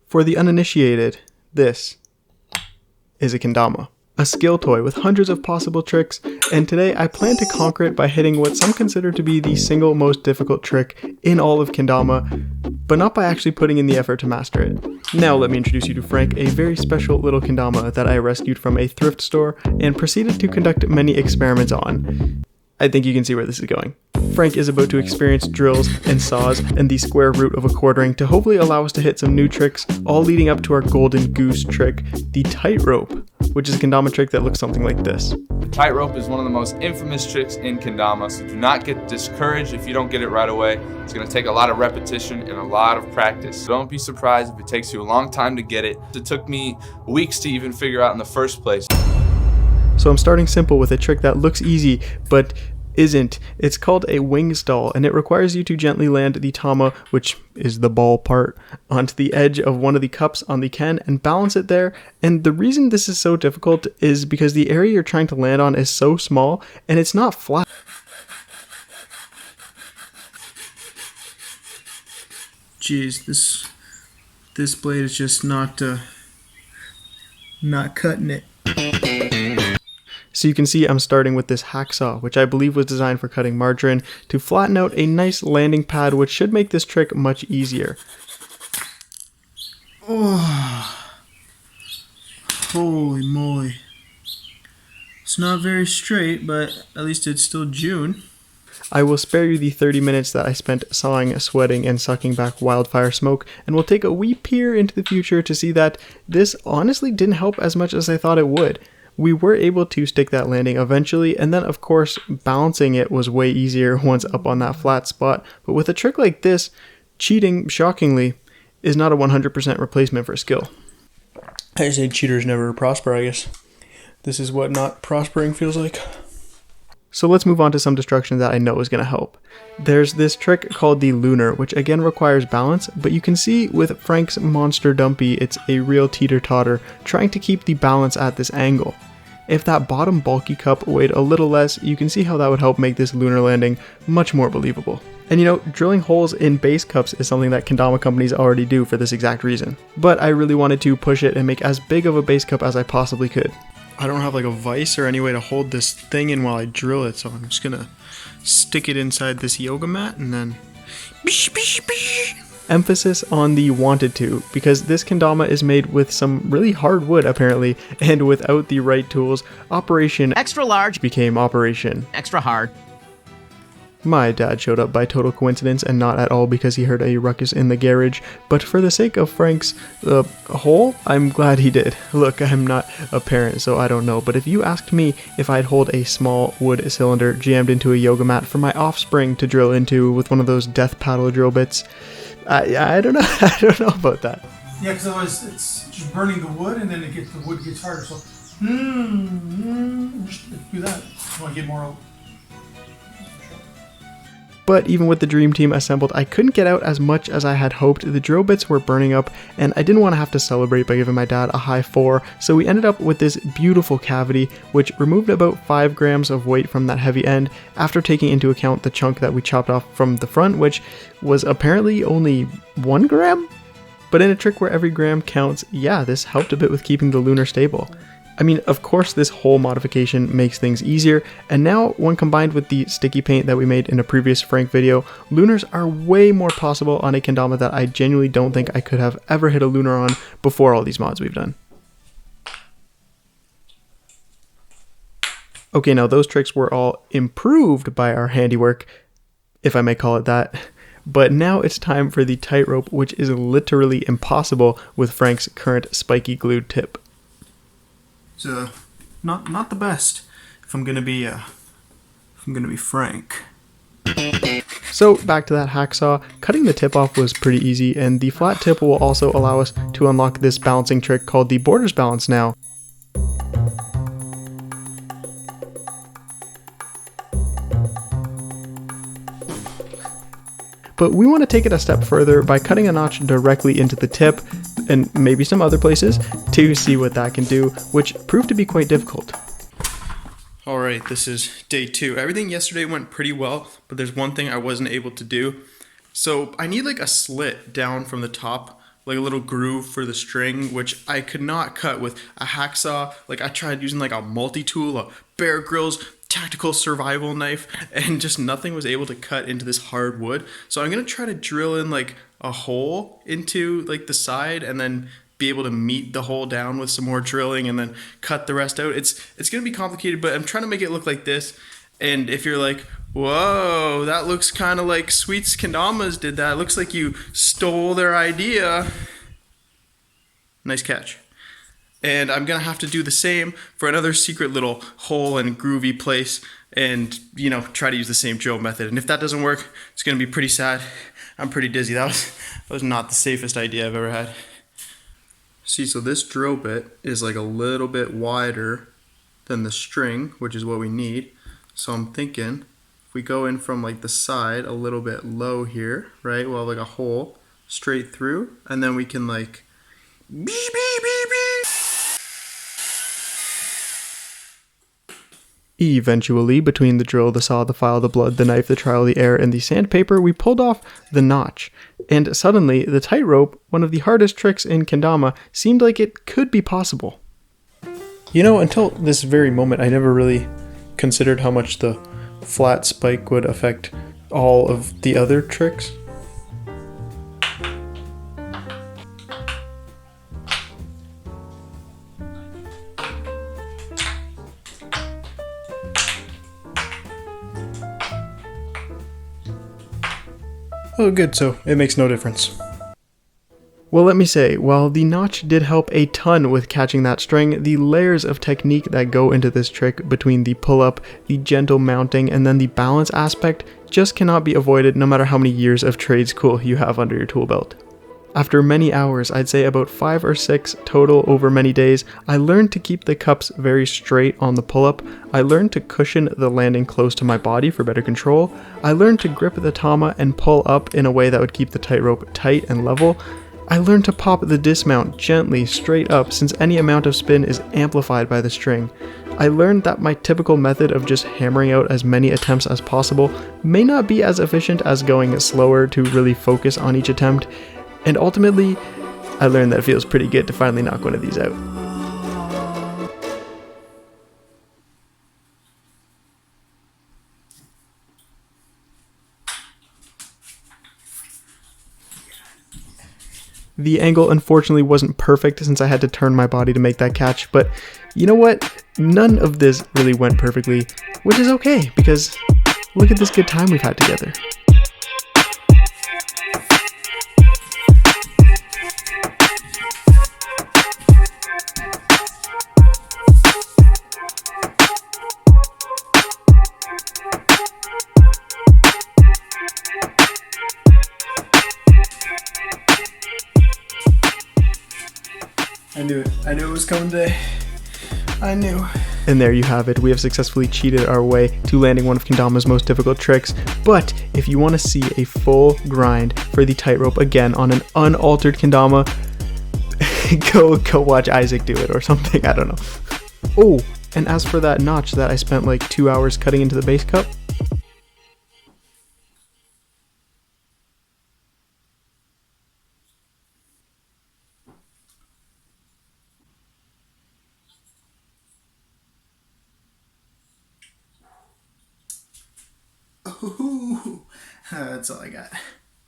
For the uninitiated, this is a kendama, a skill toy with hundreds of possible tricks, and today I plan to conquer it by hitting what some consider to be the single most difficult trick in all of kendama, but not by actually putting in the effort to master it. Now let me introduce you to Frank, a very special little kendama that I rescued from a thrift store and proceeded to conduct many experiments on. I think you can see where this is going. Frank is about to experience drills and saws and the square root of a quartering to hopefully allow us to hit some new tricks, all leading up to our golden goose trick, the tightrope, which is a kendama trick that looks something like this. The tightrope is one of the most infamous tricks in kendama, so do not get discouraged if you don't get it right away. It's going to take a lot of repetition and a lot of practice. So don't be surprised if it takes you a long time to get it. It took me weeks to even figure out in the first place. So I'm starting simple with a trick that looks easy, but isn't. It's called a wing stall, and it requires you to gently land the tama, which is the ball part, onto the edge of one of the cups on the ken and balance it there. And the reason this is so difficult is because the area you're trying to land on is so small and it's not flat. Jeez, this blade is just not cutting it. So you can see I'm starting with this hacksaw, which I believe was designed for cutting margarine, to flatten out a nice landing pad, which should make this trick much easier. Oh, holy moly. It's not very straight, but at least it's still June. I will spare you the 30 minutes that I spent sawing, sweating, and sucking back wildfire smoke, and we'll take a wee peer into the future to see that this honestly didn't help as much as I thought it would. We were able to stick that landing eventually, and then of course balancing it was way easier once up on that flat spot. But with a trick like this, cheating, shockingly, is not a 100% replacement for skill. I say cheaters never prosper, I guess. This is what not prospering feels like. So let's move on to some destruction that I know is going to help. There's this trick called the lunar, which again requires balance, but you can see with Frank's monster dumpy, it's a real teeter-totter, trying to keep the balance at this angle. If that bottom bulky cup weighed a little less, you can see how that would help make this lunar landing much more believable. And you know, drilling holes in base cups is something that kendama companies already do for this exact reason. But I really wanted to push it and make as big of a base cup as I possibly could. I don't have like a vise or any way to hold this thing in while I drill it, so I'm just gonna stick it inside this yoga mat and then bish, bish, bish. Emphasis on the wanted to, because this kendama is made with some really hard wood apparently, and without the right tools, Operation Extra Large became Operation Extra Hard. My dad showed up by total coincidence and not at all because he heard a ruckus in the garage, but for the sake of Frank's hole, I'm glad he did. Look, I'm not a parent, so I don't know, but if you asked me if I'd hold a small wood cylinder jammed into a yoga mat for my offspring to drill into with one of those death paddle drill bits, I don't know. I don't know about that. Yeah, because otherwise it's just burning the wood, and then the wood gets harder. So, just do that. You want to get more. But even with the dream team assembled, I couldn't get out as much as I had hoped. The drill bits were burning up, and I didn't want to have to celebrate by giving my dad a high 4, so we ended up with this beautiful cavity, which removed about 5 grams of weight from that heavy end, after taking into account the chunk that we chopped off from the front, which was apparently only 1 gram? But in a trick where every gram counts, yeah, this helped a bit with keeping the lunar stable. I mean, of course this whole modification makes things easier, and now when combined with the sticky paint that we made in a previous Frank video, lunars are way more possible on a kendama that I genuinely don't think I could have ever hit a lunar on before all these mods we've done. Okay, now those tricks were all improved by our handiwork, if I may call it that. But now it's time for the tightrope, which is literally impossible with Frank's current spiky glued tip. It's not the best, if I'm gonna be frank. So back to that hacksaw, cutting the tip off was pretty easy, and the flat tip will also allow us to unlock this balancing trick called the borders balance now. But we want to take it a step further by cutting a notch directly into the tip, and maybe some other places, to see what that can do, which proved to be quite difficult. Alright, this is day 2. Everything yesterday went pretty well, but there's one thing I wasn't able to do. So I need like a slit down from the top, like a little groove for the string, which I could not cut with a hacksaw. Like I tried using like a multi-tool, a Bear Grylls tactical survival knife, and just nothing was able to cut into this hard wood. So I'm gonna try to drill in like a hole into like the side and then be able to meet the hole down with some more drilling and then cut the rest out. It's gonna be complicated, but I'm trying to make it look like this. And if you're like, whoa, that looks kind of like Sweet's Kendama's did that. It looks like you stole their idea. Nice catch. And I'm gonna have to do the same for another secret little hole and groovy place and, you know, try to use the same drill method. And if that doesn't work, it's gonna be pretty sad. I'm pretty dizzy. That was not the safest idea I've ever had. See, so this drill bit is like a little bit wider than the string, which is what we need. So I'm thinking if we go in from like the side a little bit low here, right? We'll have like a hole straight through, and then we can like beep, beep, beep, beep. Eventually, between the drill, the saw, the file, the blood, the knife, the trowel, the air, and the sandpaper, we pulled off the notch. And suddenly, the tightrope, one of the hardest tricks in Kendama, seemed like it could be possible. You know, until this very moment, I never really considered how much the flat spike would affect all of the other tricks. Oh good, so it makes no difference. Well, let me say, while the notch did help a ton with catching that string, the layers of technique that go into this trick between the pull-up, the gentle mounting, and then the balance aspect just cannot be avoided no matter how many years of trade school you have under your tool belt. After many hours, I'd say about 5 or 6 total over many days, I learned to keep the cups very straight on the pull-up, I learned to cushion the landing close to my body for better control, I learned to grip the tama and pull up in a way that would keep the tightrope tight and level, I learned to pop the dismount gently straight up since any amount of spin is amplified by the string. I learned that my typical method of just hammering out as many attempts as possible may not be as efficient as going slower to really focus on each attempt, and ultimately, I learned that it feels pretty good to finally knock one of these out. The angle unfortunately wasn't perfect since I had to turn my body to make that catch, but you know what? None of this really went perfectly, which is okay, because look at this good time we've had together. I knew it. I knew it was coming today. I knew. And there you have it. We have successfully cheated our way to landing one of Kendama's most difficult tricks. But if you want to see a full grind for the tightrope again on an unaltered Kendama, go watch Isaac do it or something. I don't know. Oh, and as for that notch that I spent like 2 hours cutting into the base cup, That's all I got.